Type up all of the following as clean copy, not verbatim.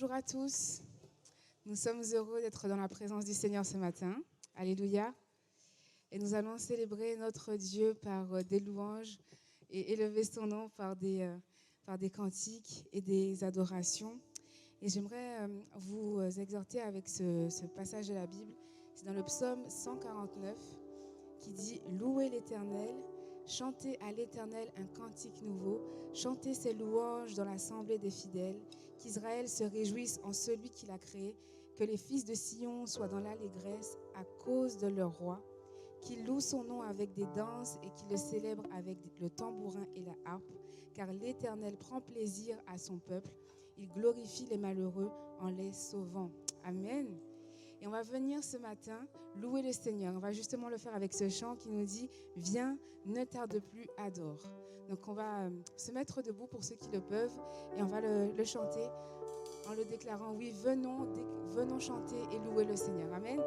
Bonjour à tous. Nous sommes heureux d'être dans la présence du Seigneur ce matin. Alléluia. Et nous allons célébrer notre Dieu par des louanges et élever son nom par des cantiques et des adorations. Et j'aimerais vous exhorter avec ce passage de la Bible. C'est dans le psaume 149 qui dit « Louez l'Éternel, chantez à l'Éternel un cantique nouveau, chantez ses louanges dans l'assemblée des fidèles, qu'Israël se réjouisse en celui qui l'a créé, que les fils de Sion soient dans l'allégresse à cause de leur roi, qu'ils louent son nom avec des danses et qu'ils le célèbrent avec le tambourin et la harpe, car l'Éternel prend plaisir à son peuple, il glorifie les malheureux en les sauvant. » Amen. Et on va venir ce matin louer le Seigneur. On va justement le faire avec ce chant qui nous dit « Viens, ne tarde plus, adore ». Donc on va se mettre debout pour ceux qui le peuvent et on va le chanter en le déclarant « Oui, venons chanter et louer le Seigneur ». Amen.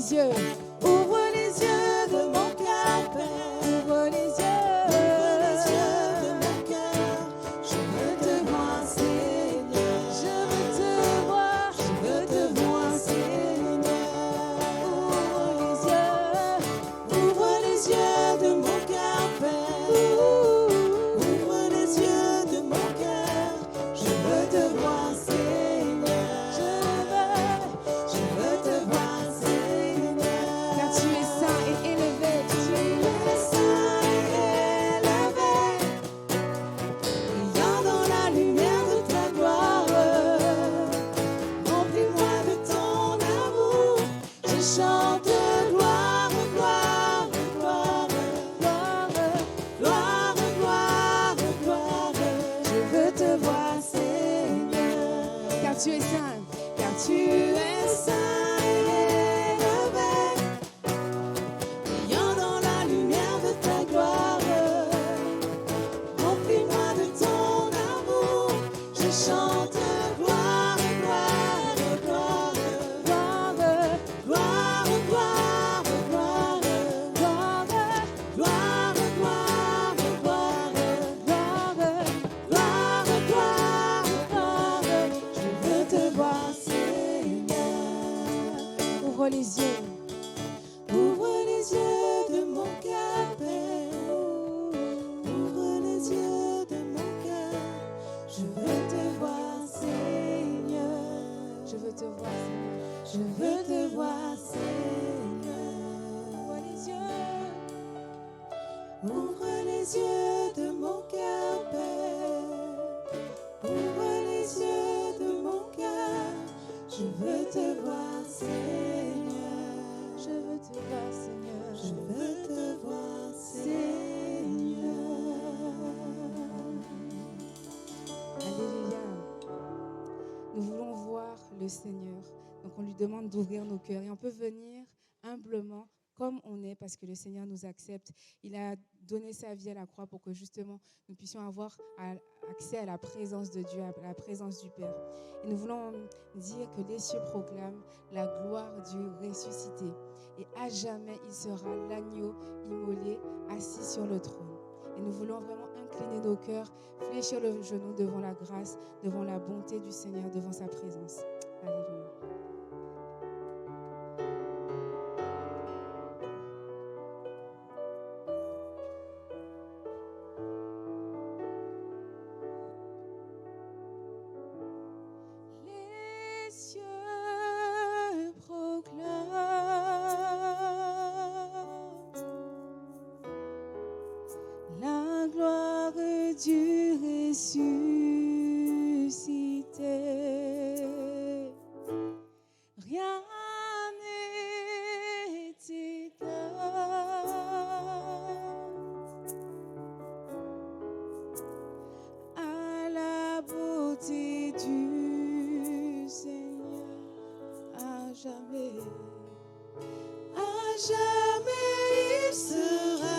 les yeux. Ouvre les yeux de mon cœur, Père. Ouvre les yeux de mon cœur. Je veux te voir, Seigneur. Je veux te voir. Je veux te voir, Seigneur. Ouvre les yeux de mon cœur, Père. Ouvre les yeux de mon cœur. Je veux te voir, Seigneur. Je veux te voir, Seigneur. Car tu es saint et élevé. Tu es saint et élevé. Brillant dans la lumière de ta gloire. Remplis-moi de ton amour. Je chante gloire, gloire, gloire, gloire, gloire, gloire. Je veux te voir, Seigneur. Car tu es saint, car tu es saint et élevé. Brillant dans la lumière de ta gloire. Remplis-moi de ton amour. Je chante gloire, gloire, gloire, gloire, gloire, gloire, gloire, gloire, gloire, gloire, gloire, gloire, gloire. Je veux te voir, Seigneur. Ouvre les yeux. Ouvre les yeux de mon cœur, Père. Ouvre les yeux de mon cœur. Je veux te voir, Seigneur. Je veux te voir, Seigneur. Je veux te voir, Seigneur. Ouvre les yeux. Ouvre les yeux de mon cœur, Père. Ouvre les yeux de mon cœur. Je veux te voir, Seigneur. Je veux te voir, Seigneur. Je veux te voir, Seigneur. Alléluia. Nous voulons voir le Seigneur. Donc on lui demande d'ouvrir nos cœurs. Et on peut venir humblement comme on est parce que le Seigneur nous accepte. Il a donné sa vie à la croix pour que justement nous puissions avoir accès à la présence de Dieu, à la présence du Père. Et nous voulons dire que les cieux proclament la gloire du ressuscité. Et à jamais, il sera l'agneau immolé, assis sur le trône. Et nous voulons vraiment incliner nos cœurs, fléchir le genou devant la grâce, devant la bonté du Seigneur, devant sa présence. Alléluia. Les cieux proclament la gloire du ressuscité. Rien n'est égal à la beauté du Seigneur. À jamais il sera.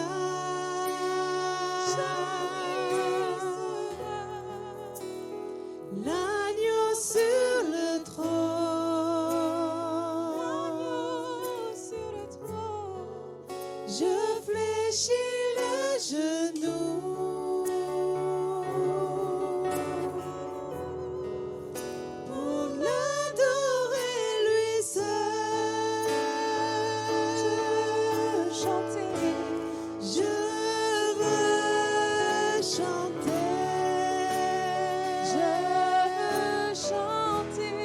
L'agneau sur le trône. Je fléchis le genou pour l'adorer lui seul. Je veux chanter. Je veux chanter. Je veux chanter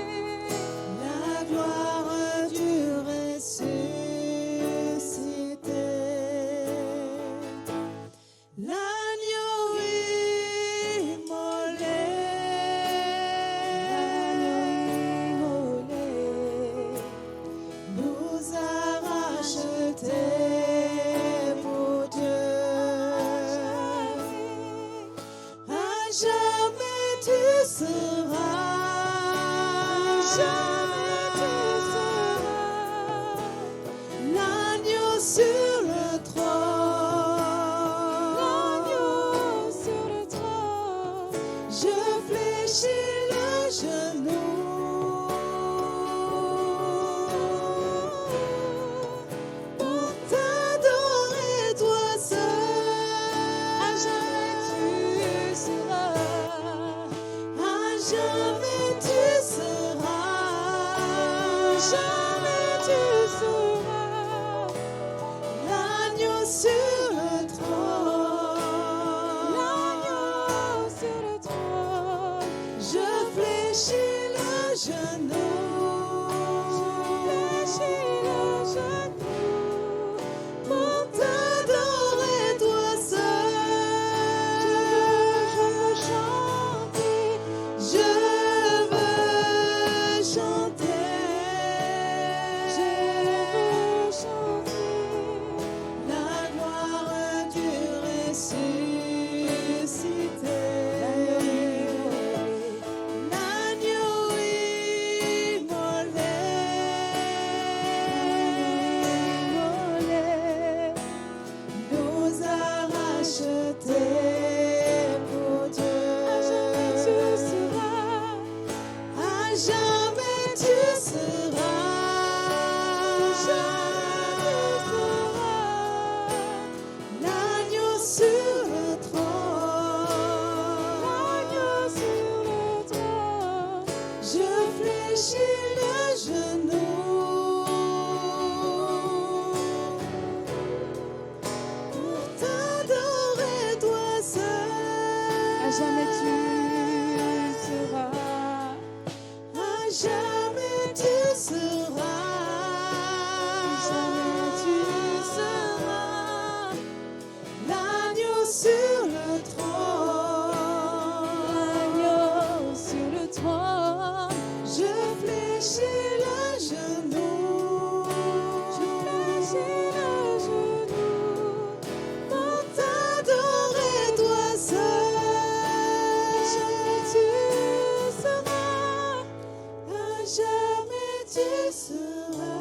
la gloire du ressuscité. L'agneau immolé. Nous a rachetés pour Dieu. À jamais tu seras. Jamais tu seras. L'agneau sur le trône. L'agneau sur le trône. Je fléchis le genou jamais tu seras, jamais tu seras l'agneau sur le trône, l'agneau sur le trône. je fléchis le genou, Fléchis le genou pour t'adorer toi seul. je veux chanter, Je veux chanter, je veux chanter la gloire du ressuscité. L'agneau immolé, nous a rachetés pour Dieu. À jamais tu seras, À jamais tu seras, l'agneau sur le trône, l'agneau sur le trône. je fléchis le genou pour t'adorer toi seul. À jamais tu seras, À jamais tu seras, l'agneau sur le trône, l'agneau sur le trône. je fléchis le genou, Fléchis le genou pour t'adorer toi seul. À jamais tu seras, jamais tu seras,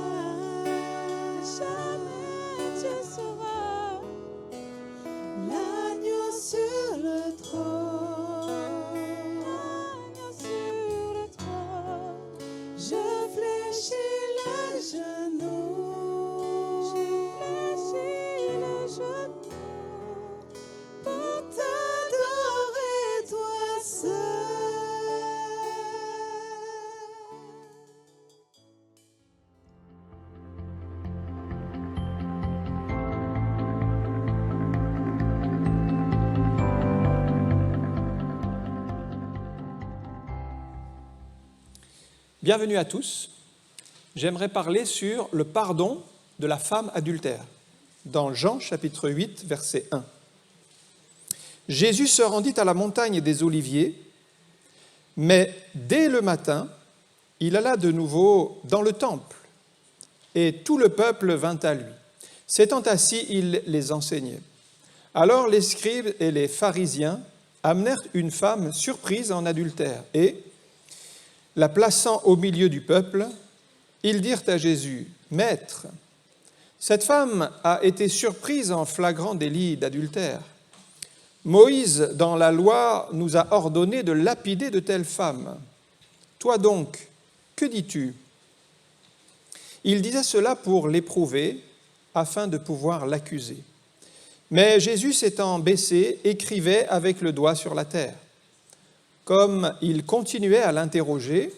jamais tu seras l'agneau sur le trône, l'agneau sur le trône. je fléchis le genou, Fléchis le genou pour t'adorer toi seul. Bienvenue à tous. J'aimerais parler sur le pardon de la femme adultère, dans Jean chapitre 8, verset 1. Jésus se rendit à la montagne des Oliviers, mais dès le matin, il alla de nouveau dans le temple, et tout le peuple vint à lui. S'étant assis, il les enseignait. Alors les scribes et les pharisiens amenèrent une femme surprise en adultère, et, la plaçant au milieu du peuple, ils dirent à Jésus, « Maître, cette femme a été surprise en flagrant délit d'adultère. Moïse, dans la loi, nous a ordonné de lapider de telles femmes. Toi donc, que dis-tu » Il disait cela pour l'éprouver, afin de pouvoir l'accuser. Mais Jésus, s'étant baissé, écrivait avec le doigt sur la terre. Comme il continuait à l'interroger,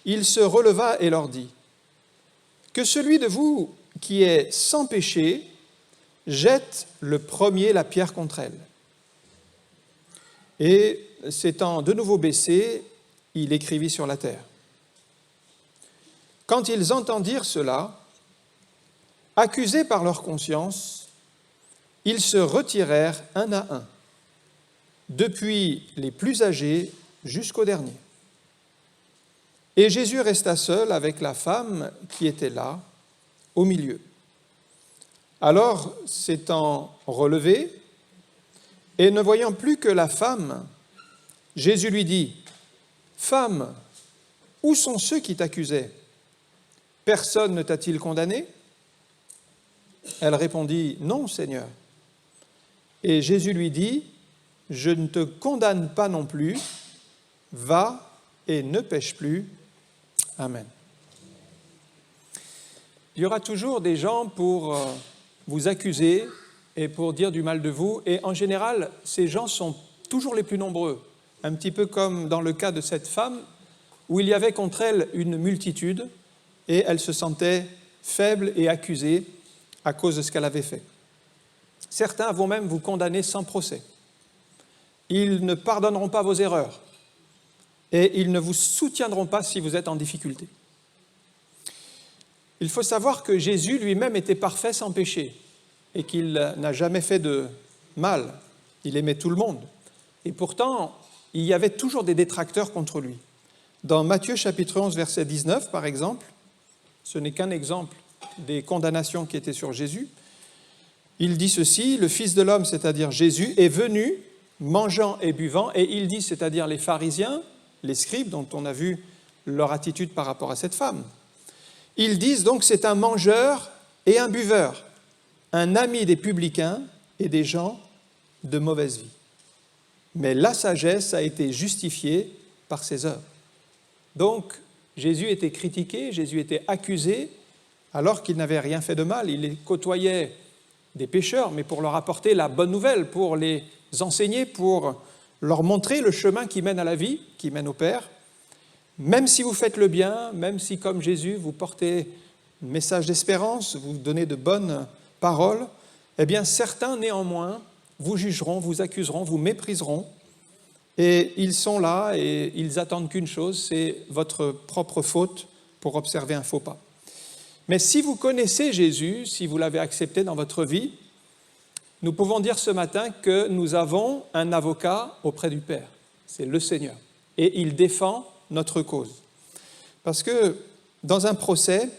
il se releva et leur dit, « Que celui de vous qui est sans péché jette le premier la pierre contre elle. » Et s'étant de nouveau baissé, il écrivit sur la terre. Quand ils entendirent cela, accusés par leur conscience, ils se retirèrent un à un, depuis les plus âgés jusqu'au dernier. Et Jésus resta seul avec la femme qui était là, au milieu. Alors, s'étant relevé, et ne voyant plus que la femme, Jésus lui dit, « Femme, où sont ceux qui t'accusaient ? Personne ne t'a-t-il condamné ?» Elle répondit, « Non, Seigneur. » Et Jésus lui dit, « Je ne te condamne pas non plus, va et ne pêche plus. » Amen. Il y aura toujours des gens pour vous accuser et pour dire du mal de vous, et en général, ces gens sont toujours les plus nombreux. un petit peu comme dans le cas de cette femme, où il y avait contre elle une multitude, et elle se sentait faible et accusée à cause de ce qu'elle avait fait. Certains vont même vous condamner sans procès. Ils ne pardonneront pas vos erreurs, et ils ne vous soutiendront pas si vous êtes en difficulté. Il faut savoir que Jésus lui-même était parfait sans péché et qu'il n'a jamais fait de mal. Il aimait tout le monde. Et pourtant, il y avait toujours des détracteurs contre lui. Dans Matthieu chapitre 11, verset 19, par exemple, ce n'est qu'un exemple des condamnations qui étaient sur Jésus, il dit ceci, le Fils de l'homme, c'est-à-dire Jésus, est venu mangeant et buvant, et il dit, c'est-à-dire les pharisiens, les scribes, dont on a vu leur attitude par rapport à cette femme. Ils disent donc c'est un mangeur et un buveur, un ami des publicains et des gens de mauvaise vie. Mais la sagesse a été justifiée par ses œuvres. Donc Jésus était critiqué, Jésus était accusé, alors qu'il n'avait rien fait de mal. Il côtoyait des pécheurs, mais pour leur apporter la bonne nouvelle, pour les enseigner, pour leur montrer le chemin qui mène à la vie, qui mène au Père. Même si vous faites le bien, même si, comme Jésus, vous portez un message d'espérance, vous donnez de bonnes paroles, eh bien, certains, néanmoins, vous jugeront, vous accuseront, vous mépriseront, et ils sont là et ils attendent qu'une chose, c'est votre propre faute pour observer un faux pas. Mais si vous connaissez Jésus, si vous l'avez accepté dans votre vie, nous pouvons dire ce matin que nous avons un avocat auprès du Père, c'est le Seigneur, et il défend notre cause. Parce que dans un procès,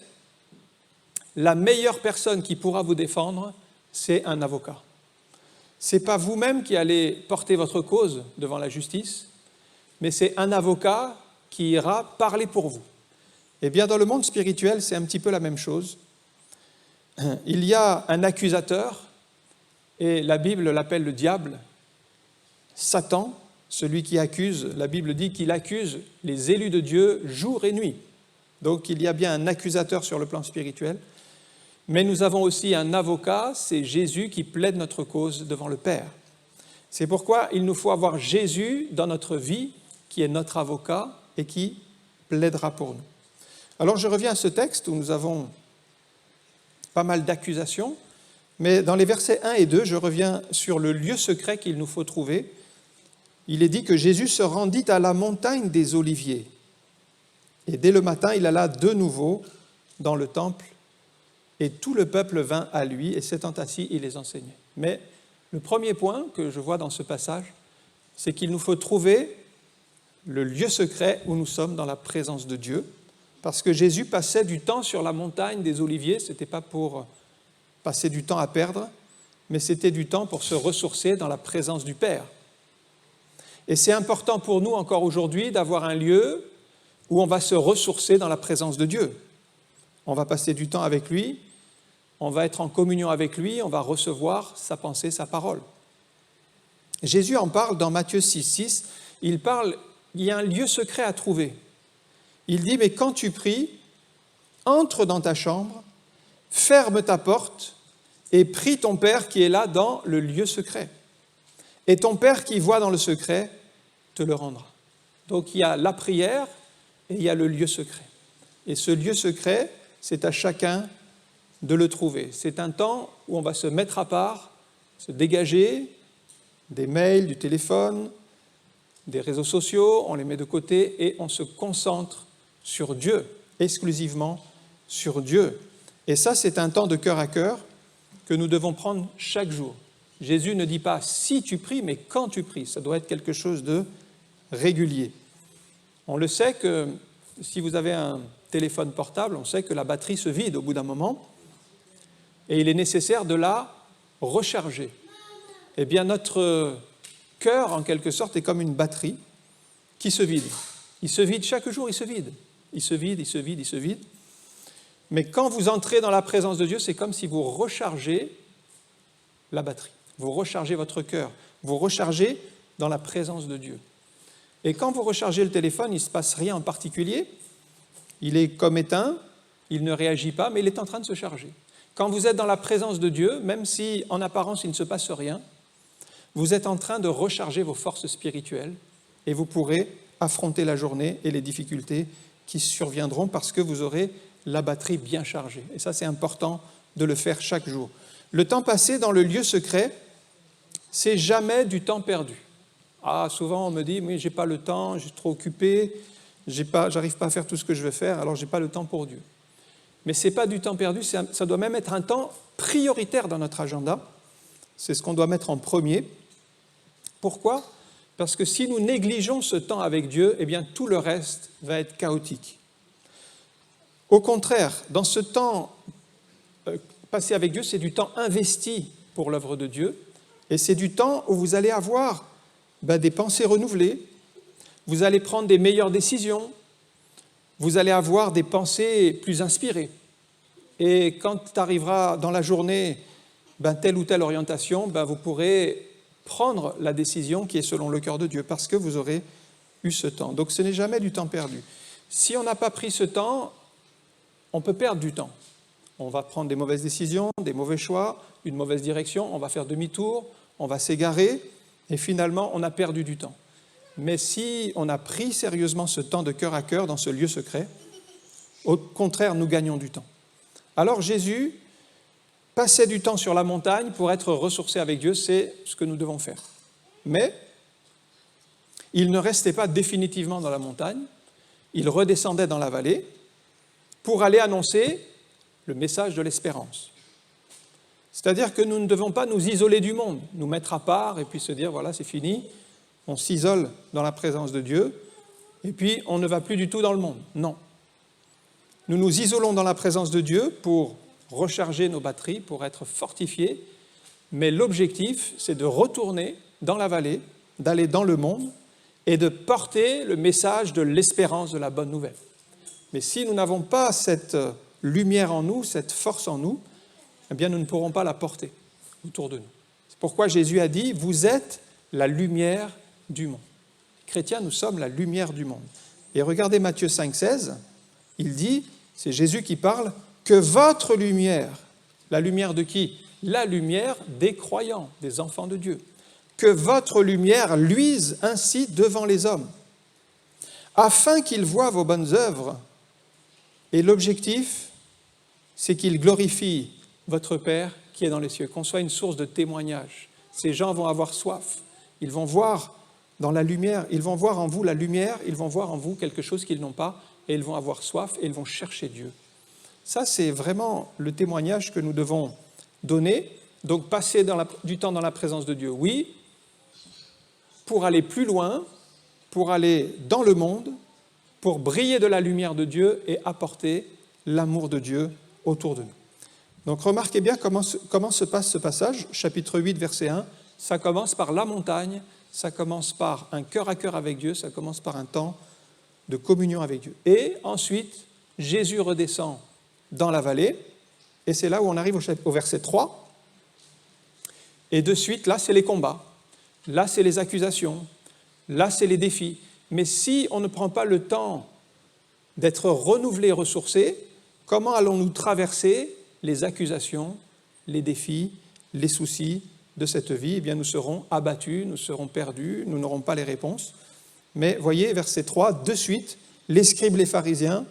la meilleure personne qui pourra vous défendre, c'est un avocat. Ce n'est pas vous-même qui allez porter votre cause devant la justice, mais c'est un avocat qui ira parler pour vous. Eh bien, dans le monde spirituel, c'est un petit peu la même chose. Il y a un accusateur, et la Bible l'appelle le diable, Satan, celui qui accuse, la Bible dit qu'il accuse les élus de Dieu jour et nuit. Donc il y a bien un accusateur sur le plan spirituel, mais nous avons aussi un avocat, c'est Jésus qui plaide notre cause devant le Père. C'est pourquoi il nous faut avoir Jésus dans notre vie, qui est notre avocat et qui plaidera pour nous. Alors je reviens à ce texte où nous avons pas mal d'accusations, mais dans les versets 1 et 2, je reviens sur le lieu secret qu'il nous faut trouver. Il est dit que Jésus se rendit à la montagne des Oliviers. Et dès le matin, il alla de nouveau dans le temple, et tout le peuple vint à lui, et s'étant assis, il les enseignait. Mais le premier point que je vois dans ce passage, c'est qu'il nous faut trouver le lieu secret où nous sommes dans la présence de Dieu, parce que Jésus passait du temps sur la montagne des Oliviers, ce n'était pas pour passer du temps à perdre, mais c'était du temps pour se ressourcer dans la présence du Père. Et c'est important pour nous encore aujourd'hui d'avoir un lieu où on va se ressourcer dans la présence de Dieu. On va passer du temps avec lui, on va être en communion avec lui, on va recevoir sa pensée, sa parole. Jésus en parle dans Matthieu 6,6, il y a un lieu secret à trouver. Il dit, mais quand tu pries, entre dans ta chambre, ferme ta porte et prie ton Père qui est là dans le lieu secret. Et ton Père qui voit dans le secret te le rendra. Donc il y a la prière et il y a le lieu secret. Et ce lieu secret, c'est à chacun de le trouver. C'est un temps où on va se mettre à part, se dégager des mails, du téléphone, des réseaux sociaux, on les met de côté et on se concentre sur Dieu, exclusivement sur Dieu. Et ça, c'est un temps de cœur à cœur que nous devons prendre chaque jour. Jésus ne dit pas si tu pries, mais quand tu pries. Ça doit être quelque chose de régulier. On le sait que si vous avez un téléphone portable, on sait que la batterie se vide au bout d'un moment et il est nécessaire de la recharger. Eh bien, notre cœur, en quelque sorte, est comme une batterie qui se vide. Il se vide chaque jour, il se vide. Il se vide, il se vide, il se vide. Mais quand vous entrez dans la présence de Dieu, c'est comme si vous rechargez la batterie. Vous rechargez votre cœur. Vous rechargez dans la présence de Dieu. Et quand vous rechargez le téléphone, il ne se passe rien en particulier. Il est comme éteint, il ne réagit pas, mais il est en train de se charger. Quand vous êtes dans la présence de Dieu, même si en apparence il ne se passe rien, vous êtes en train de recharger vos forces spirituelles et vous pourrez affronter la journée et les difficultés qui surviendront parce que vous aurez la batterie bien chargée. Et ça, c'est important de le faire chaque jour. Le temps passé dans le lieu secret, c'est jamais du temps perdu. Ah, souvent on me dit, oui, j'ai pas le temps, je suis trop occupé, j'arrive pas à faire tout ce que je veux faire, alors j'ai pas le temps pour Dieu. Mais c'est pas du temps perdu, ça doit même être un temps prioritaire dans notre agenda. C'est ce qu'on doit mettre en premier. Pourquoi ? Parce que si nous négligeons ce temps avec Dieu, eh bien tout le reste va être chaotique. Au contraire, dans ce temps passé avec Dieu, c'est du temps investi pour l'œuvre de Dieu, et c'est du temps où vous allez avoir des pensées renouvelées, vous allez prendre des meilleures décisions, vous allez avoir des pensées plus inspirées. Et quand arrivera dans la journée telle ou telle orientation, vous pourrez prendre la décision qui est selon le cœur de Dieu, parce que vous aurez eu ce temps. Donc ce n'est jamais du temps perdu. Si on n'a pas pris ce temps, on peut perdre du temps. On va prendre des mauvaises décisions, des mauvais choix, une mauvaise direction, on va faire demi-tour, on va s'égarer, et finalement on a perdu du temps. Mais si on a pris sérieusement ce temps de cœur à cœur dans ce lieu secret, au contraire, nous gagnons du temps. Alors Jésus passait du temps sur la montagne pour être ressourcé avec Dieu, c'est ce que nous devons faire. Mais il ne restait pas définitivement dans la montagne, il redescendait dans la vallée pour aller annoncer le message de l'espérance. C'est-à-dire que nous ne devons pas nous isoler du monde, nous mettre à part et puis se dire, voilà, c'est fini, on s'isole dans la présence de Dieu et puis on ne va plus du tout dans le monde. Non. Nous nous isolons dans la présence de Dieu pour recharger nos batteries, pour être fortifiés, mais l'objectif, c'est de retourner dans la vallée, d'aller dans le monde et de porter le message de l'espérance de la bonne nouvelle. Mais si nous n'avons pas cette lumière en nous, cette force en nous, eh bien nous ne pourrons pas la porter autour de nous. C'est pourquoi Jésus a dit, vous êtes la lumière du monde. Chrétiens, nous sommes la lumière du monde. Et regardez Matthieu 5,16, il dit, c'est Jésus qui parle, que votre lumière, la lumière de qui ? La lumière des croyants, des enfants de Dieu. Que votre lumière luise ainsi devant les hommes, afin qu'ils voient vos bonnes œuvres. Et l'objectif, c'est qu'ils glorifient votre Père qui est dans les cieux, qu'on soit une source de témoignage. Ces gens vont avoir soif, ils vont voir dans la lumière, ils vont voir en vous la lumière, ils vont voir en vous quelque chose qu'ils n'ont pas, et ils vont avoir soif et ils vont chercher Dieu. Ça, c'est vraiment le témoignage que nous devons donner. Donc, passer du temps dans la présence de Dieu, oui, pour aller plus loin, pour aller dans le monde, pour briller de la lumière de Dieu et apporter l'amour de Dieu autour de nous. Donc, remarquez bien comment se passe ce passage, chapitre 8, verset 1. Ça commence par la montagne, ça commence par un cœur à cœur avec Dieu, ça commence par un temps de communion avec Dieu. Et ensuite, Jésus redescend dans la vallée, et c'est là où on arrive au verset 3. Et de suite, là, c'est les combats. Là, c'est les accusations. Là, c'est les défis. Mais si on ne prend pas le temps d'être renouvelé et ressourcé, comment allons-nous traverser les accusations, les défis, les soucis de cette vie ? Eh bien, nous serons abattus, nous serons perdus, nous n'aurons pas les réponses. Mais voyez, verset 3, de suite, les scribes, les pharisiens,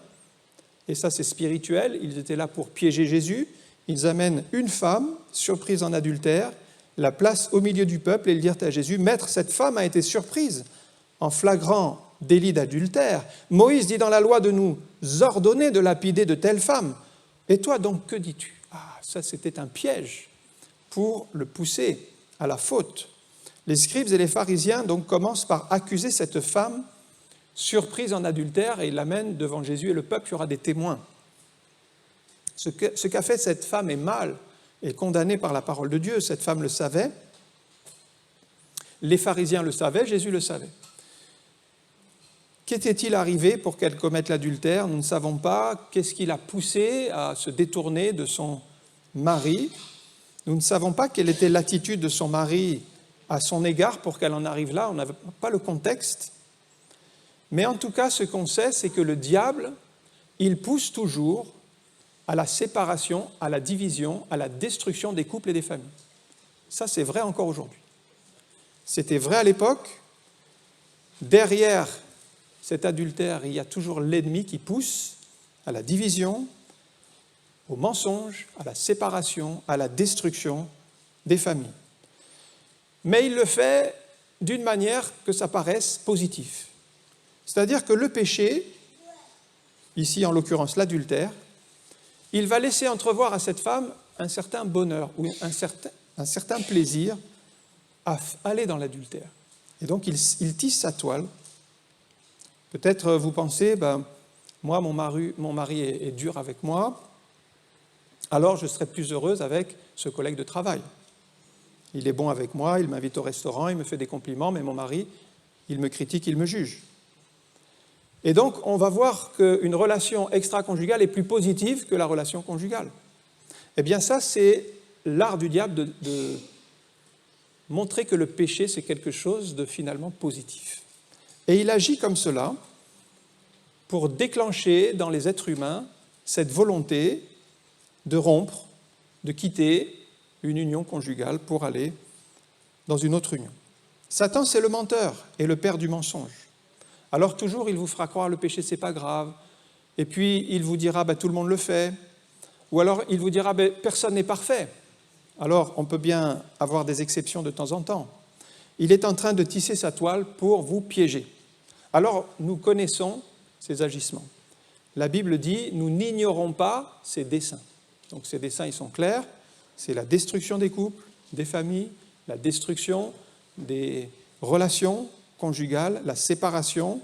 et ça c'est spirituel, ils étaient là pour piéger Jésus, ils amènent une femme surprise en adultère, la placent au milieu du peuple et ils dirent à Jésus, « Maître, cette femme a été surprise en flagrant délit d'adultère. Moïse dit dans la loi de nous ordonner de lapider de telles femmes. Et toi donc, que dis-tu » Ah, ça c'était un piège pour le pousser à la faute. Les scribes et les pharisiens donc commencent par accuser cette femme surprise en adultère et ils l'amènent devant Jésus et le peuple, il y aura des témoins. Ce qu'a fait cette femme est mal et condamné par la parole de Dieu. Cette femme le savait, les pharisiens le savaient, Jésus le savait. Qu'était-il arrivé pour qu'elle commette l'adultère ? Nous ne savons pas. Qu'est-ce qui l'a poussée à se détourner de son mari ? Nous ne savons pas quelle était l'attitude de son mari à son égard pour qu'elle en arrive là. On n'a pas le contexte. Mais en tout cas, ce qu'on sait, c'est que le diable, il pousse toujours à la séparation, à la division, à la destruction des couples et des familles. Ça, c'est vrai encore aujourd'hui. C'était vrai à l'époque, derrière cet adultère, il y a toujours l'ennemi qui pousse à la division, au mensonge, à la séparation, à la destruction des familles. Mais il le fait d'une manière que ça paraisse positif. C'est-à-dire que le péché, ici en l'occurrence l'adultère, il va laisser entrevoir à cette femme un certain bonheur ou un certain plaisir à aller dans l'adultère. Et donc il tisse sa toile. Peut-être vous pensez, moi mon mari est dur avec moi, alors je serai plus heureuse avec ce collègue de travail. Il est bon avec moi, il m'invite au restaurant, il me fait des compliments, mais mon mari, il me critique, il me juge. Et donc, on va voir qu'une relation extra-conjugale est plus positive que la relation conjugale. Eh bien ça, c'est l'art du diable de montrer que le péché, c'est quelque chose de finalement positif. Et il agit comme cela pour déclencher dans les êtres humains cette volonté de rompre, de quitter une union conjugale pour aller dans une autre union. Satan, c'est le menteur et le père du mensonge. Alors toujours, il vous fera croire le péché, c'est pas grave. Et puis, il vous dira, tout le monde le fait. Ou alors, il vous dira, personne n'est parfait. Alors, on peut bien avoir des exceptions de temps en temps. Il est en train de tisser sa toile pour vous piéger. Alors, nous connaissons ses agissements. La Bible dit, nous n'ignorons pas ses desseins. Donc, ces desseins, ils sont clairs. C'est la destruction des couples, des familles, la destruction des relations conjugales, la séparation,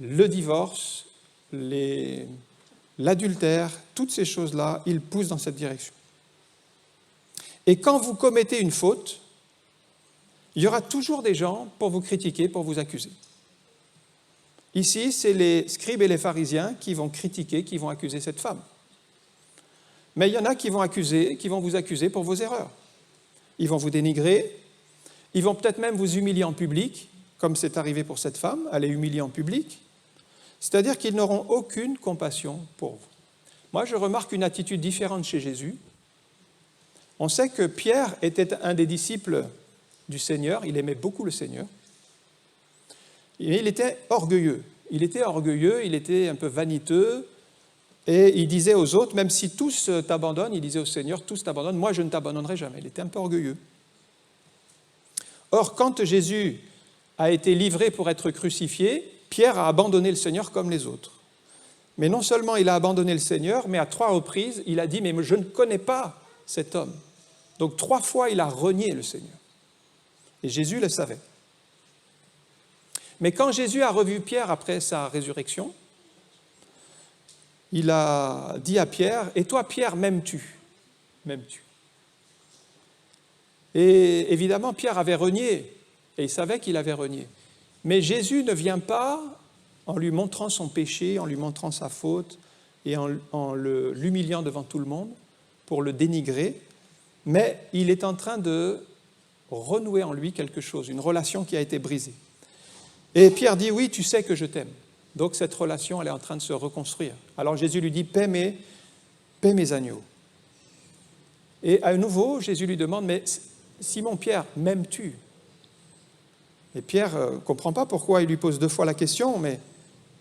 le divorce, l'adultère, toutes ces choses-là, ils poussent dans cette direction. Et quand vous commettez une faute, il y aura toujours des gens pour vous critiquer, pour vous accuser. Ici, c'est les scribes et les pharisiens qui vont critiquer, qui vont accuser cette femme. Mais il y en a qui vont vous accuser pour vos erreurs. Ils vont vous dénigrer, ils vont peut-être même vous humilier en public, comme c'est arrivé pour cette femme, elle est humiliée en public. C'est-à-dire qu'ils n'auront aucune compassion pour vous. Moi, je remarque une attitude différente chez Jésus. On sait que Pierre était un des disciples du Seigneur, il aimait beaucoup le Seigneur, et il était orgueilleux. Il était un peu vaniteux, et il disait aux autres, même si tous t'abandonnent, il disait au Seigneur, tous t'abandonnent, moi je ne t'abandonnerai jamais. Il était un peu orgueilleux. Or, quand Jésus a été livré pour être crucifié, Pierre a abandonné le Seigneur comme les autres. Mais non seulement il a abandonné le Seigneur, mais à 3 reprises, il a dit, mais je ne connais pas cet homme. Donc 3 fois, il a renié le Seigneur. Et Jésus le savait. Mais quand Jésus a revu Pierre après sa résurrection, il a dit à Pierre, « Et toi, Pierre, m'aimes-tu ? M'aimes-tu » Et évidemment, Pierre avait renié, et il savait qu'il avait renié. Mais Jésus ne vient pas en lui montrant son péché, en lui montrant sa faute, et en l'humiliant devant tout le monde, pour le dénigrer, mais il est en train de renouer en lui quelque chose, une relation qui a été brisée. Et Pierre dit, oui, tu sais que je t'aime. Donc cette relation, elle est en train de se reconstruire. Alors Jésus lui dit, paie mes agneaux. Et à nouveau, Jésus lui demande, mais Simon Pierre, m'aimes-tu ? Et Pierre ne comprend pas pourquoi il lui pose 2 fois la question, mais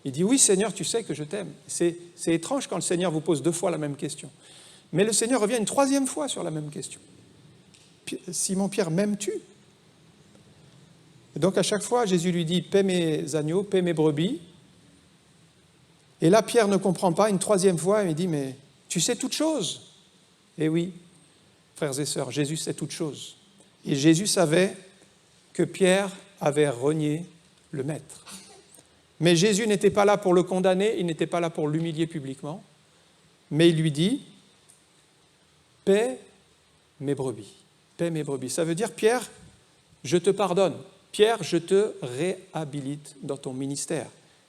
il dit, oui Seigneur, tu sais que je t'aime. C'est étrange quand le Seigneur vous pose 2 fois la même question. Mais le Seigneur revient une 3e fois sur la même question. Simon Pierre, m'aimes-tu ? Et donc à chaque fois, Jésus lui dit, paie mes agneaux, paie mes brebis. Et là, Pierre ne comprend pas, une 3e fois, il dit, mais tu sais toutes choses. Eh oui, frères et sœurs, Jésus sait toutes choses. Et Jésus savait que Pierre avait renié le Maître. Mais Jésus n'était pas là pour le condamner, il n'était pas là pour l'humilier publiquement, mais il lui dit, paie mes brebis, paie mes brebis. Ça veut dire, Pierre, je te pardonne. Pierre, je te réhabilite dans ton ministère.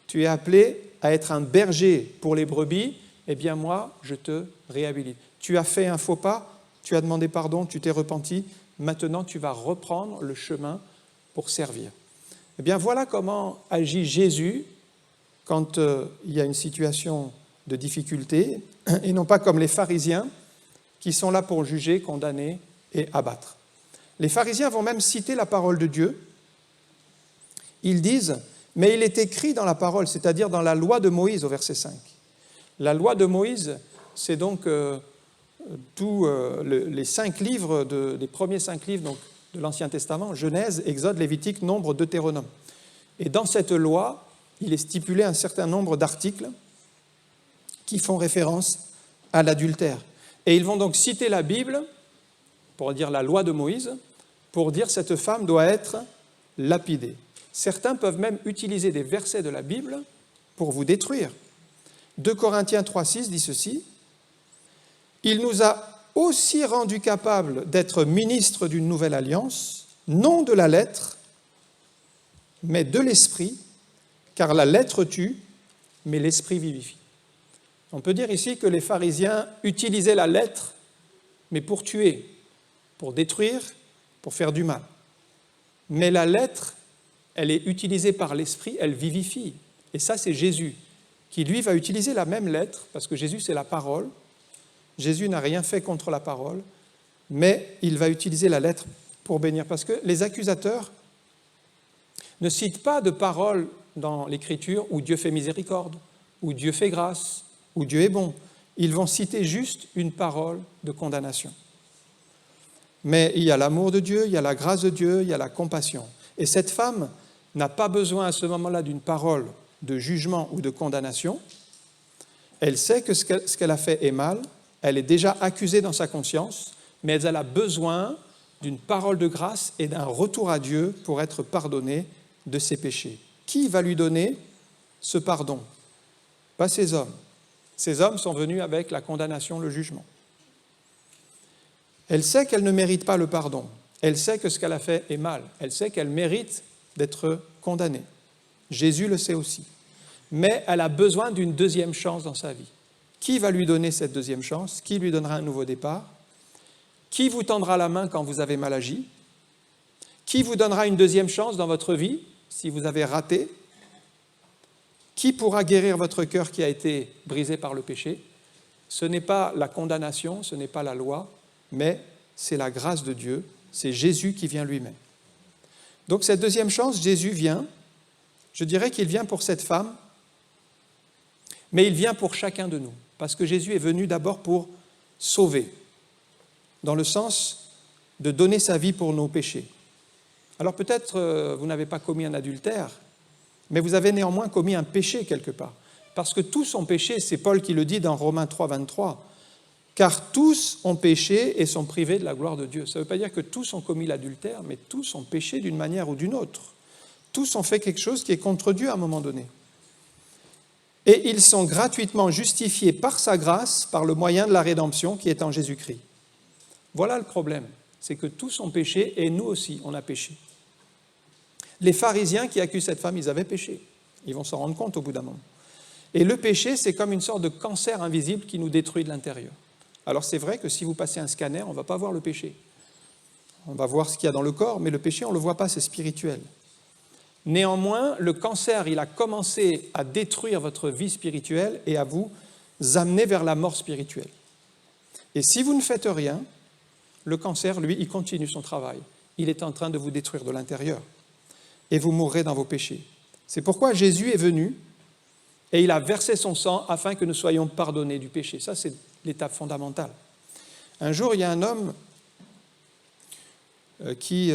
Tu es appelé à être un berger pour les brebis, eh bien moi, je te réhabilite. Tu as fait un faux pas, tu as demandé pardon, tu t'es repenti, maintenant tu vas reprendre le chemin pour servir. Eh bien voilà comment agit Jésus quand il y a une situation de difficulté, et non pas comme les pharisiens qui sont là pour juger, condamner et abattre. Les pharisiens vont même citer la parole de Dieu. ils disent « Mais il est écrit dans la parole, c'est-à-dire dans la loi de Moïse au verset 5. » La loi de Moïse, c'est donc tous les 5 livres, les premiers 5 livres donc, de l'Ancien Testament, Genèse, Exode, Lévitique, Nombre, Deutéronome. Et dans cette loi, il est stipulé un certain nombre d'articles qui font référence à l'adultère. Et ils vont donc citer la Bible, pour dire la loi de Moïse, pour dire cette femme doit être lapidée. Certains peuvent même utiliser des versets de la Bible pour vous détruire. 2 Corinthiens 3,6 dit ceci, « Il nous a aussi rendus capables d'être ministres d'une nouvelle alliance, non de la lettre, mais de l'esprit, car la lettre tue, mais l'esprit vivifie. » On peut dire ici que les pharisiens utilisaient la lettre, mais pour tuer, pour détruire, pour faire du mal. Mais la lettre, elle est utilisée par l'esprit, elle vivifie. Et ça, c'est Jésus, qui lui va utiliser la même lettre, parce que Jésus, c'est la parole. Jésus n'a rien fait contre la parole, mais il va utiliser la lettre pour bénir. Parce que les accusateurs ne citent pas de paroles dans l'Écriture où Dieu fait miséricorde, où Dieu fait grâce, où Dieu est bon. Ils vont citer juste une parole de condamnation. Mais il y a l'amour de Dieu, il y a la grâce de Dieu, il y a la compassion. Et cette femme n'a pas besoin à ce moment-là d'une parole de jugement ou de condamnation. Elle sait que ce qu'elle a fait est mal, elle est déjà accusée dans sa conscience, mais elle a besoin d'une parole de grâce et d'un retour à Dieu pour être pardonnée de ses péchés. Qui va lui donner ce pardon? Pas ces hommes. Ces hommes sont venus avec la condamnation, le jugement. Elle sait qu'elle ne mérite pas le pardon. Elle sait que ce qu'elle a fait est mal. Elle sait qu'elle mérite d'être condamnée. Jésus le sait aussi. Mais elle a besoin d'une deuxième chance dans sa vie. Qui va lui donner cette deuxième chance? Qui lui donnera un nouveau départ? Qui vous tendra la main quand vous avez mal agi? Qui vous donnera une deuxième chance dans votre vie si vous avez raté? Qui pourra guérir votre cœur qui a été brisé par le péché? Ce n'est pas la condamnation, ce n'est pas la loi, mais c'est la grâce de Dieu, c'est Jésus qui vient lui-même. Donc cette deuxième chance, Jésus vient, je dirais qu'il vient pour cette femme, mais il vient pour chacun de nous, parce que Jésus est venu d'abord pour sauver, dans le sens de donner sa vie pour nos péchés. Alors peut-être vous n'avez pas commis un adultère, mais vous avez néanmoins commis un péché quelque part. Parce que tous ont péché, c'est Paul qui le dit dans Romains 3, 23. Car tous ont péché et sont privés de la gloire de Dieu. Ça ne veut pas dire que tous ont commis l'adultère, mais tous ont péché d'une manière ou d'une autre. Tous ont fait quelque chose qui est contre Dieu à un moment donné. Et ils sont gratuitement justifiés par sa grâce, par le moyen de la rédemption qui est en Jésus-Christ. Voilà le problème, c'est que tous ont péché et nous aussi, on a péché. Les pharisiens qui accusent cette femme, ils avaient péché. Ils vont s'en rendre compte au bout d'un moment. Et le péché, c'est comme une sorte de cancer invisible qui nous détruit de l'intérieur. Alors c'est vrai que si vous passez un scanner, on ne va pas voir le péché. On va voir ce qu'il y a dans le corps, mais le péché, on ne le voit pas, c'est spirituel. Néanmoins, le cancer, il a commencé à détruire votre vie spirituelle et à vous amener vers la mort spirituelle. Et si vous ne faites rien, le cancer, lui, il continue son travail. Il est en train de vous détruire de l'intérieur. Et vous mourrez dans vos péchés. C'est pourquoi Jésus est venu et il a versé son sang afin que nous soyons pardonnés du péché. Ça, c'est l'étape fondamentale. Un jour, il y a un homme qui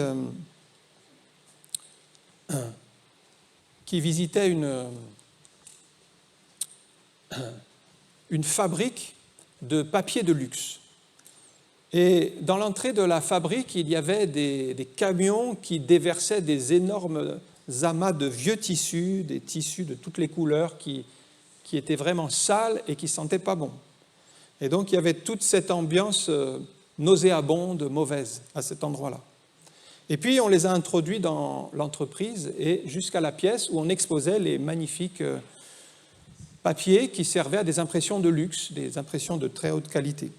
visitait une fabrique de papier de luxe. Et dans l'entrée de la fabrique, il y avait des camions qui déversaient des énormes amas de vieux tissus, des tissus de toutes les couleurs qui étaient vraiment sales et qui ne sentaient pas bon. Et donc, il y avait toute cette ambiance nauséabonde, mauvaise à cet endroit-là. Et puis, on les a introduits dans l'entreprise et jusqu'à la pièce où on exposait les magnifiques papiers qui servaient à des impressions de luxe, des impressions de très haute qualité.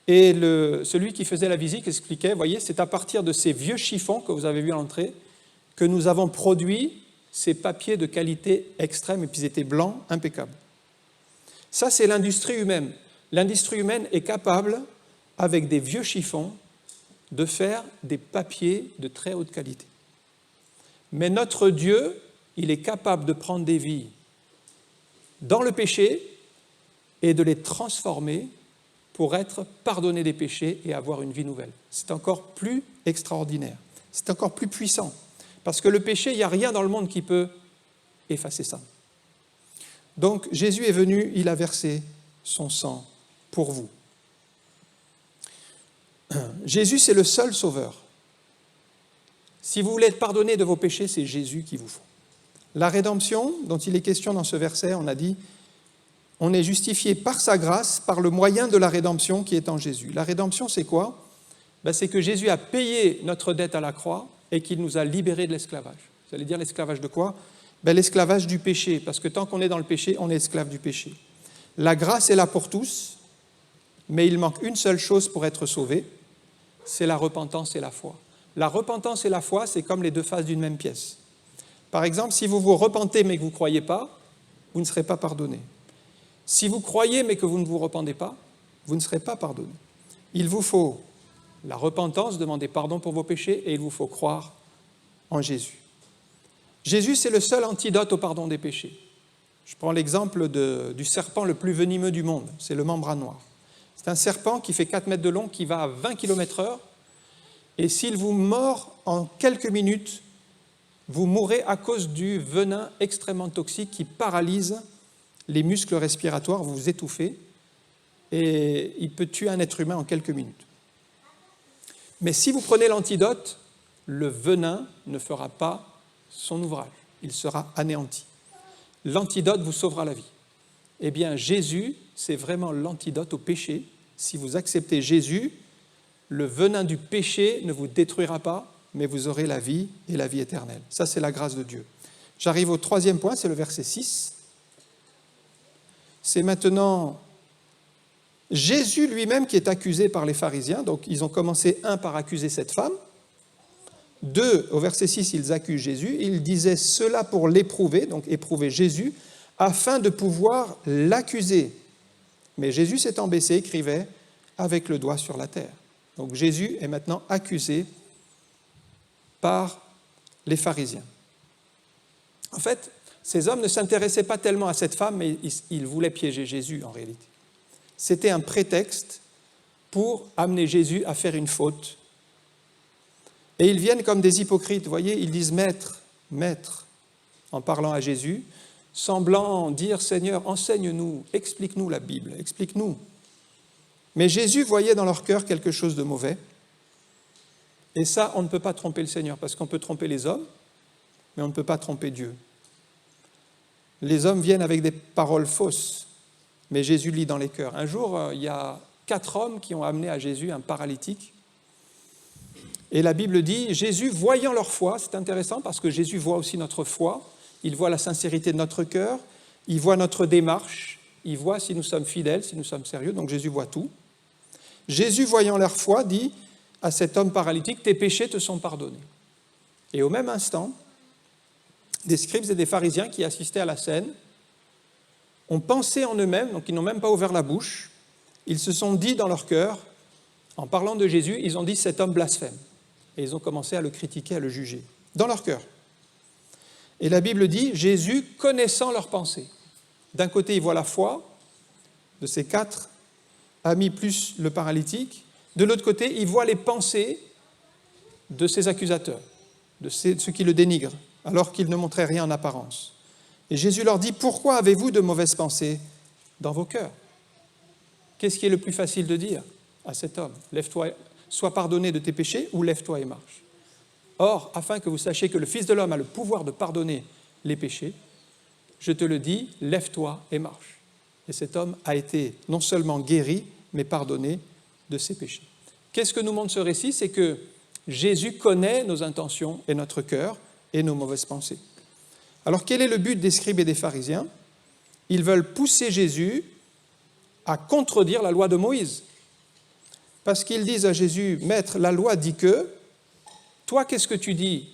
Et celui qui faisait la visite expliquait, voyez, c'est à partir de ces vieux chiffons que vous avez vus à l'entrée que nous avons produit ces papiers de qualité extrême, et puis ils étaient blancs, impeccables. Ça, c'est l'industrie humaine. L'industrie humaine est capable, avec des vieux chiffons, de faire des papiers de très haute qualité. Mais notre Dieu, il est capable de prendre des vies dans le péché et de les transformer pour être pardonnés des péchés et avoir une vie nouvelle. C'est encore plus extraordinaire, c'est encore plus puissant. Parce que le péché, il n'y a rien dans le monde qui peut effacer ça. Donc Jésus est venu, il a versé son sang pour vous. Jésus, c'est le seul sauveur. Si vous voulez être pardonné de vos péchés, c'est Jésus qu'il vous faut. La rédemption dont il est question dans ce verset, on a dit, on est justifié par sa grâce, par le moyen de la rédemption qui est en Jésus. La rédemption, c'est quoi? C'est que Jésus a payé notre dette à la croix et qu'il nous a libérés de l'esclavage. Vous allez dire l'esclavage de quoi? L'esclavage du péché, parce que tant qu'on est dans le péché, on est esclave du péché. La grâce est là pour tous, mais il manque une seule chose pour être sauvé, c'est la repentance et la foi. La repentance et la foi, c'est comme les deux faces d'une même pièce. Par exemple, si vous vous repentez mais que vous ne croyez pas, vous ne serez pas pardonné. Si vous croyez mais que vous ne vous repentez pas, vous ne serez pas pardonné. Il vous faut la repentance, demander pardon pour vos péchés, et il vous faut croire en Jésus. Jésus, c'est le seul antidote au pardon des péchés. Je prends l'exemple du serpent le plus venimeux du monde, c'est le membran noir. C'est un serpent qui fait 4 mètres de long, qui va à 20 km/h, et s'il vous mord en quelques minutes, vous mourrez à cause du venin extrêmement toxique qui paralyse les muscles respiratoires, vous vous étouffez, et il peut tuer un être humain en quelques minutes. Mais si vous prenez l'antidote, le venin ne fera pas son ouvrage, il sera anéanti. L'antidote vous sauvera la vie. Eh bien, Jésus, c'est vraiment l'antidote au péché. Si vous acceptez Jésus, le venin du péché ne vous détruira pas, mais vous aurez la vie et la vie éternelle. Ça, c'est la grâce de Dieu. J'arrive au troisième point, c'est le verset 6. C'est maintenant Jésus lui-même qui est accusé par les pharisiens. Donc, ils ont commencé, 1, par accuser cette femme. 2, au verset 6, ils accusent Jésus. Ils disaient cela pour l'éprouver, donc éprouver Jésus, afin de pouvoir l'accuser. Mais Jésus s'étant baissé, écrivait avec le doigt sur la terre. Donc, Jésus est maintenant accusé par les pharisiens. En fait, ces hommes ne s'intéressaient pas tellement à cette femme, mais ils voulaient piéger Jésus en réalité. C'était un prétexte pour amener Jésus à faire une faute. Et ils viennent comme des hypocrites, vous voyez, ils disent « Maître, Maître », en parlant à Jésus, semblant dire « Seigneur, enseigne-nous, explique-nous la Bible, explique-nous ». Mais Jésus voyait dans leur cœur quelque chose de mauvais. Et ça, on ne peut pas tromper le Seigneur, parce qu'on peut tromper les hommes, mais on ne peut pas tromper Dieu. Les hommes viennent avec des paroles fausses, mais Jésus lit dans les cœurs. Un jour, il y a 4 hommes qui ont amené à Jésus un paralytique. Et la Bible dit, Jésus, voyant leur foi, c'est intéressant parce que Jésus voit aussi notre foi, il voit la sincérité de notre cœur, il voit notre démarche, il voit si nous sommes fidèles, si nous sommes sérieux, donc Jésus voit tout. Jésus, voyant leur foi, dit à cet homme paralytique, « Tes péchés te sont pardonnés. » Et au même instant, des scribes et des pharisiens qui assistaient à la scène ont pensé en eux-mêmes, donc ils n'ont même pas ouvert la bouche, ils se sont dit dans leur cœur, en parlant de Jésus, ils ont dit « cet homme blasphème ». Et ils ont commencé à le critiquer, à le juger, dans leur cœur. Et la Bible dit, Jésus, connaissant leurs pensées. D'un côté, il voit la foi de ces 4 amis plus le paralytique. De l'autre côté, il voit les pensées de ses accusateurs, de ceux qui le dénigrent, alors qu'il ne montrait rien en apparence. Et Jésus leur dit, pourquoi avez-vous de mauvaises pensées dans vos cœurs? Qu'est-ce qui est le plus facile de dire à cet homme? Lève-toi, sois pardonné de tes péchés, ou lève-toi et marche. Or, afin que vous sachiez que le Fils de l'homme a le pouvoir de pardonner les péchés, je te le dis, lève-toi et marche. Et cet homme a été non seulement guéri, mais pardonné de ses péchés. Qu'est-ce que nous montre ce récit? C'est que Jésus connaît nos intentions et notre cœur et nos mauvaises pensées. Alors, quel est le but des scribes et des pharisiens? Ils veulent pousser Jésus à contredire la loi de Moïse. Parce qu'ils disent à Jésus, « Maître, la loi dit que, toi, qu'est-ce que tu dis ?»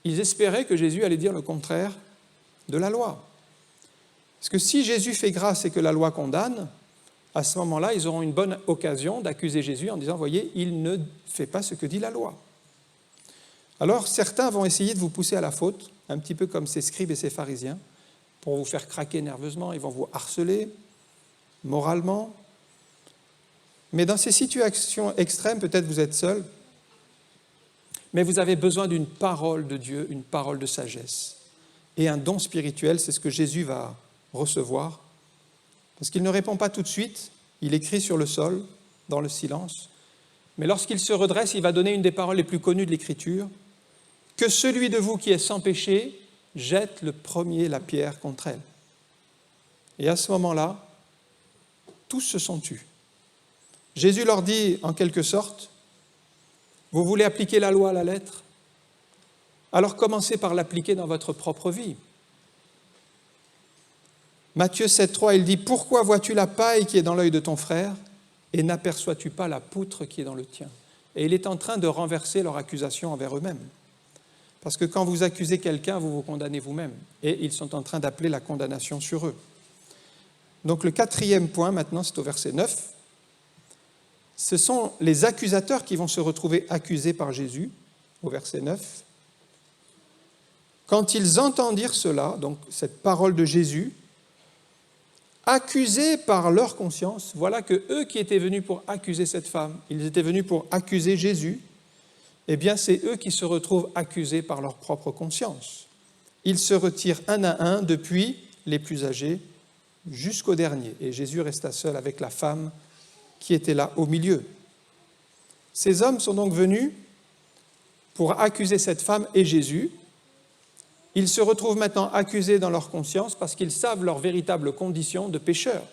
Ils espéraient que Jésus allait dire le contraire de la loi. Parce que si Jésus fait grâce et que la loi condamne, à ce moment-là, ils auront une bonne occasion d'accuser Jésus en disant, « Voyez, il ne fait pas ce que dit la loi. » Alors certains vont essayer de vous pousser à la faute, un petit peu comme ces scribes et ces pharisiens, pour vous faire craquer nerveusement, ils vont vous harceler moralement. Mais dans ces situations extrêmes, peut-être vous êtes seul, mais vous avez besoin d'une parole de Dieu, une parole de sagesse. Et un don spirituel, c'est ce que Jésus va recevoir. Parce qu'il ne répond pas tout de suite, il écrit sur le sol, dans le silence. Mais lorsqu'il se redresse, il va donner une des paroles les plus connues de l'Écriture. « Que celui de vous qui est sans péché jette le premier la pierre contre elle. » Et à ce moment-là, tous se sont tus. Jésus leur dit, en quelque sorte, « Vous voulez appliquer la loi à la lettre ? Alors commencez par l'appliquer dans votre propre vie. » Matthieu 7,3, il dit « Pourquoi vois-tu la paille qui est dans l'œil de ton frère et n'aperçois-tu pas la poutre qui est dans le tien ?» Et il est en train de renverser leur accusation envers eux-mêmes. Parce que quand vous accusez quelqu'un, vous vous condamnez vous-même. Et ils sont en train d'appeler la condamnation sur eux. Donc le 4e point, maintenant, c'est au verset 9. Ce sont les accusateurs qui vont se retrouver accusés par Jésus, au verset 9. Quand ils entendirent cela, donc cette parole de Jésus, accusés par leur conscience, voilà que eux qui étaient venus pour accuser cette femme, ils étaient venus pour accuser Jésus, eh bien c'est eux qui se retrouvent accusés par leur propre conscience. Ils se retirent un à un, depuis les plus âgés jusqu'au dernier. Et Jésus resta seul avec la femme qui était là au milieu. Ces hommes sont donc venus pour accuser cette femme et Jésus. Ils se retrouvent maintenant accusés dans leur conscience parce qu'ils savent leur véritable condition de pécheurs.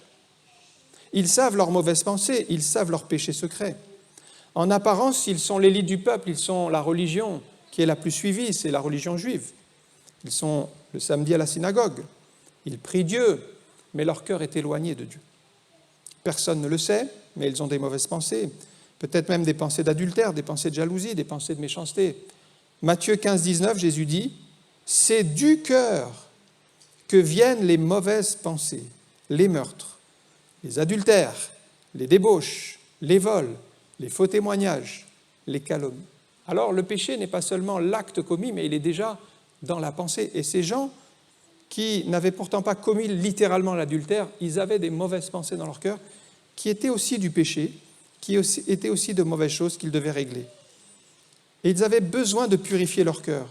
Ils savent leurs mauvaises pensées, ils savent leurs péchés secrets. En apparence, ils sont l'élite du peuple, ils sont la religion qui est la plus suivie, c'est la religion juive. Ils sont le samedi à la synagogue, ils prient Dieu, mais leur cœur est éloigné de Dieu. Personne ne le sait, mais ils ont des mauvaises pensées, peut-être même des pensées d'adultère, des pensées de jalousie, des pensées de méchanceté. Matthieu 15, 19, Jésus dit « C'est du cœur que viennent les mauvaises pensées, les meurtres, les adultères, les débauches, les vols, les faux témoignages, les calomnies. » Alors le péché n'est pas seulement l'acte commis, mais il est déjà dans la pensée. Et ces gens qui n'avaient pourtant pas commis littéralement l'adultère, ils avaient des mauvaises pensées dans leur cœur, qui étaient aussi du péché, qui étaient aussi de mauvaises choses qu'ils devaient régler. Et ils avaient besoin de purifier leur cœur.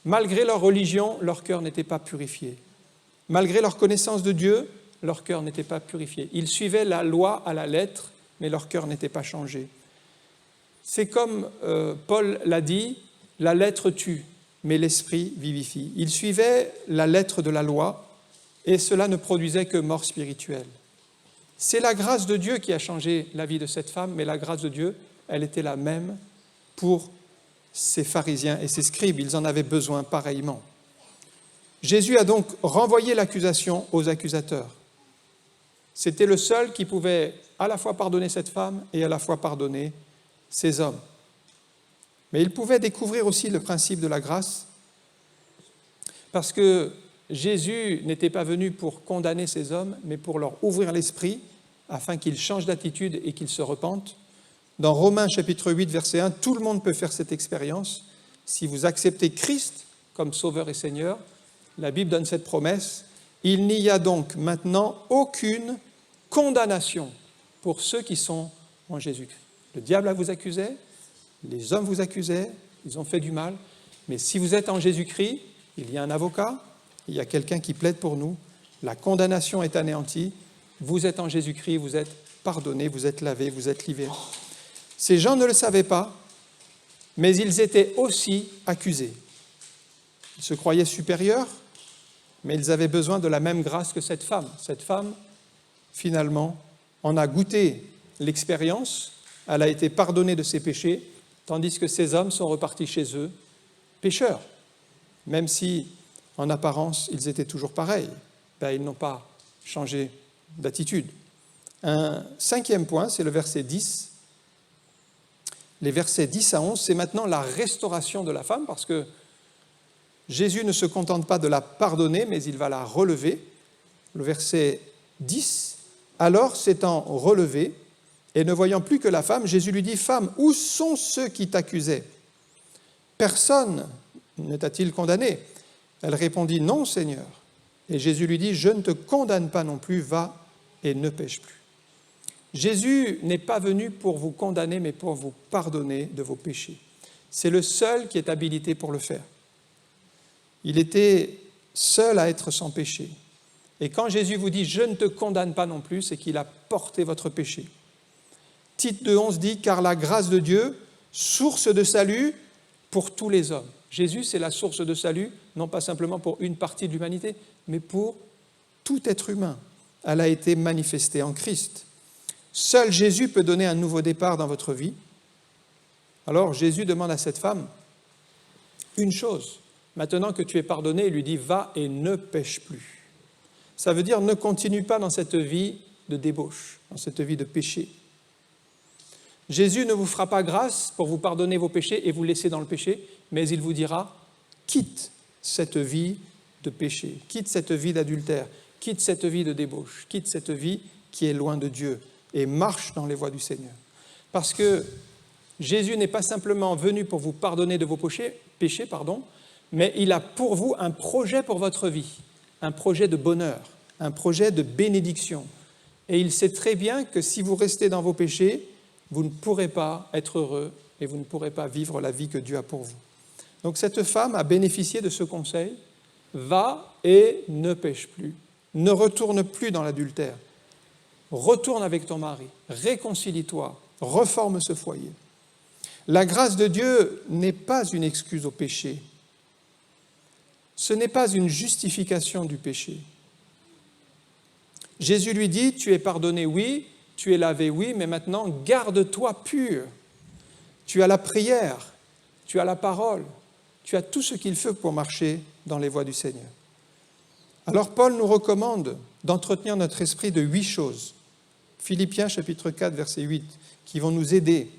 Malgré leur religion, leur cœur n'était pas purifié. Malgré leur connaissance de Dieu, leur cœur n'était pas purifié. Ils suivaient la loi à la lettre, mais leur cœur n'était pas changé. C'est comme Paul l'a dit, la lettre tue, mais l'esprit vivifie. Ils suivaient la lettre de la loi, et cela ne produisait que mort spirituelle. C'est la grâce de Dieu qui a changé la vie de cette femme, mais la grâce de Dieu, elle était la même pour ces pharisiens et ces scribes. Ils en avaient besoin pareillement. Jésus a donc renvoyé l'accusation aux accusateurs. C'était le seul qui pouvait à la fois pardonner cette femme et à la fois pardonner ces hommes. Mais il pouvait découvrir aussi le principe de la grâce, parce que Jésus n'était pas venu pour condamner ces hommes, mais pour leur ouvrir l'esprit afin qu'ils changent d'attitude et qu'ils se repentent. Dans Romains chapitre 8, verset 1, tout le monde peut faire cette expérience. Si vous acceptez Christ comme Sauveur et Seigneur, la Bible donne cette promesse, il n'y a donc maintenant aucune condamnation pour ceux qui sont en Jésus-Christ. Le diable vous accusait, les hommes vous accusaient, ils ont fait du mal, mais si vous êtes en Jésus-Christ, il y a un avocat, il y a quelqu'un qui plaide pour nous, la condamnation est anéantie, vous êtes en Jésus-Christ, vous êtes pardonnés, vous êtes lavés, vous êtes livrés. Ces gens ne le savaient pas, mais ils étaient aussi accusés. Ils se croyaient supérieurs, mais ils avaient besoin de la même grâce que cette femme. Cette femme, finalement, en a goûté l'expérience, elle a été pardonnée de ses péchés, tandis que ces hommes sont repartis chez eux, pécheurs, même si, en apparence, ils étaient toujours pareils. Ils n'ont pas changé d'attitude. Un 5e point, c'est le verset 10. Les versets 10 à 11, c'est maintenant la restauration de la femme, parce que Jésus ne se contente pas de la pardonner, mais il va la relever. Le verset 10, « Alors, s'étant relevé, et ne voyant plus que la femme, Jésus lui dit, « Femme, où sont ceux qui t'accusaient ? personne ne t'a-t-il condamné? Elle répondit, non, Seigneur. Et Jésus lui dit, je ne te condamne pas non plus, va et ne pêche plus. Jésus n'est pas venu pour vous condamner, mais pour vous pardonner de vos péchés. C'est le seul qui est habilité pour le faire. Il était seul à être sans péché. Et quand Jésus vous dit « je ne te condamne pas non plus », c'est qu'il a porté votre péché. Tite 2,11 dit « car la grâce de Dieu, source de salut pour tous les hommes ». Jésus, c'est la source de salut, non pas simplement pour une partie de l'humanité, mais pour tout être humain. Elle a été manifestée en Christ. Seul Jésus peut donner un nouveau départ dans votre vie. Alors Jésus demande à cette femme une chose. Maintenant que tu es pardonné, il lui dit « va et ne pêche plus ». Ça veut dire ne continue pas dans cette vie de débauche, dans cette vie de péché. Jésus ne vous fera pas grâce pour vous pardonner vos péchés et vous laisser dans le péché, mais il vous dira « quitte cette vie de péché, quitte cette vie d'adultère, quitte cette vie de débauche, quitte cette vie qui est loin de Dieu et marche dans les voies du Seigneur. » Parce que Jésus n'est pas simplement venu pour vous pardonner de vos péchés, mais il a pour vous un projet pour votre vie, un projet de bonheur, un projet de bénédiction. Et il sait très bien que si vous restez dans vos péchés, vous ne pourrez pas être heureux et vous ne pourrez pas vivre la vie que Dieu a pour vous. Donc cette femme a bénéficié de ce conseil, va et ne pêche plus, ne retourne plus dans l'adultère, retourne avec ton mari, réconcilie-toi, reforme ce foyer. La grâce de Dieu n'est pas une excuse au péché. Ce n'est pas une justification du péché. Jésus lui dit, tu es pardonné, oui, tu es lavé, oui, mais maintenant garde-toi pur. Tu as la prière, tu as la parole, tu as tout ce qu'il faut pour marcher dans les voies du Seigneur. Alors Paul nous recommande d'entretenir notre esprit de 8 choses. Philippiens chapitre 4, verset 8, qui vont nous aider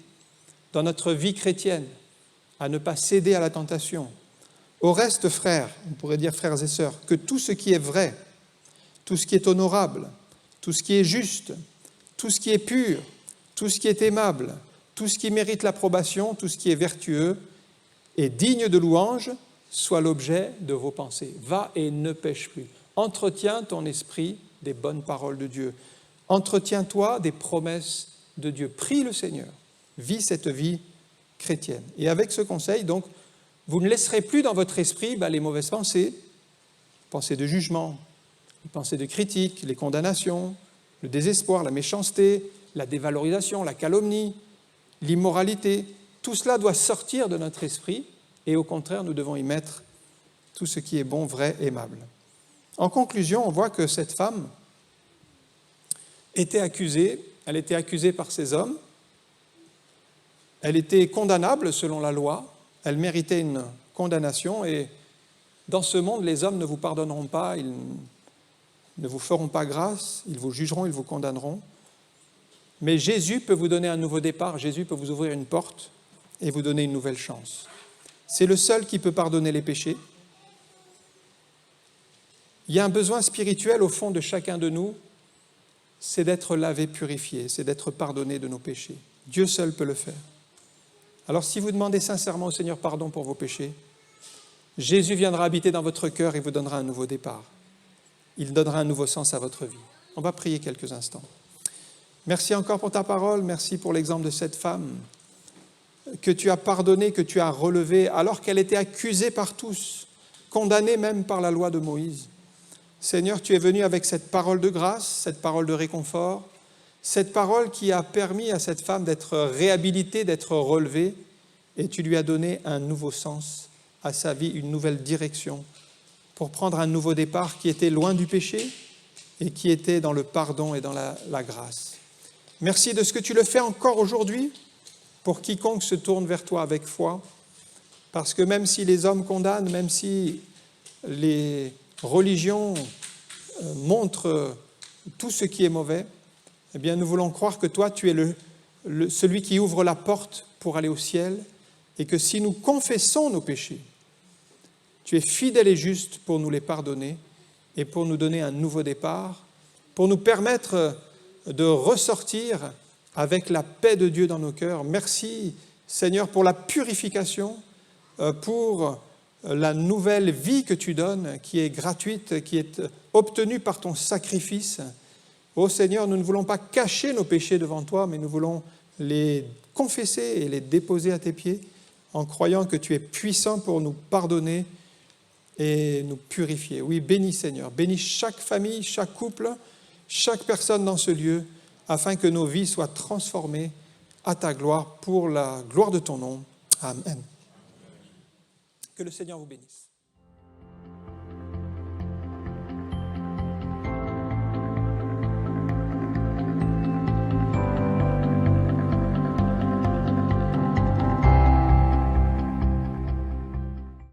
dans notre vie chrétienne à ne pas céder à la tentation. Au reste, frères, on pourrait dire frères et sœurs, que tout ce qui est vrai, tout ce qui est honorable, tout ce qui est juste, tout ce qui est pur, tout ce qui est aimable, tout ce qui mérite l'approbation, tout ce qui est vertueux et digne de louange, soit l'objet de vos pensées. Va et ne pêche plus. Entretiens ton esprit des bonnes paroles de Dieu. Entretiens-toi des promesses de Dieu. Prie le Seigneur. Vis cette vie chrétienne. Et avec ce conseil, donc, vous ne laisserez plus dans votre esprit les mauvaises pensées, pensées de jugement, les pensées de critique, les condamnations, le désespoir, la méchanceté, la dévalorisation, la calomnie, l'immoralité. Tout cela doit sortir de notre esprit et au contraire, nous devons y mettre tout ce qui est bon, vrai, aimable. En conclusion, on voit que cette femme était accusée, elle était accusée par ces hommes, elle était condamnable selon la loi, elle méritait une condamnation et dans ce monde, les hommes ne vous pardonneront pas, ils ne vous feront pas grâce, ils vous jugeront, ils vous condamneront. Mais Jésus peut vous donner un nouveau départ, Jésus peut vous ouvrir une porte et vous donner une nouvelle chance. C'est le seul qui peut pardonner les péchés. Il y a un besoin spirituel au fond de chacun de nous, c'est d'être lavé, purifié, c'est d'être pardonné de nos péchés. Dieu seul peut le faire. Alors si vous demandez sincèrement au Seigneur pardon pour vos péchés, Jésus viendra habiter dans votre cœur et vous donnera un nouveau départ. Il donnera un nouveau sens à votre vie. On va prier quelques instants. Merci encore pour ta parole, merci pour l'exemple de cette femme que tu as pardonnée, que tu as relevée, alors qu'elle était accusée par tous, condamnée même par la loi de Moïse. Seigneur, tu es venu avec cette parole de grâce, cette parole de réconfort, cette parole qui a permis à cette femme d'être réhabilitée, d'être relevée, et tu lui as donné un nouveau sens à sa vie, une nouvelle direction, pour prendre un nouveau départ qui était loin du péché et qui était dans le pardon et dans la grâce. Merci de ce que tu le fais encore aujourd'hui pour quiconque se tourne vers toi avec foi, parce que même si les hommes condamnent, même si les religions montrent tout ce qui est mauvais, eh bien nous voulons croire que toi, tu es celui qui ouvre la porte pour aller au ciel et que si nous confessons nos péchés, tu es fidèle et juste pour nous les pardonner et pour nous donner un nouveau départ, pour nous permettre de ressortir avec la paix de Dieu dans nos cœurs. Merci Seigneur pour la purification pour la nouvelle vie que tu donnes, qui est gratuite, qui est obtenue par ton sacrifice. Ô Seigneur, nous ne voulons pas cacher nos péchés devant toi, mais nous voulons les confesser et les déposer à tes pieds, en croyant que tu es puissant pour nous pardonner et nous purifier. Oui, bénis Seigneur, bénis chaque famille, chaque couple, chaque personne dans ce lieu, afin que nos vies soient transformées à ta gloire, pour la gloire de ton nom. Amen. Que le Seigneur vous bénisse.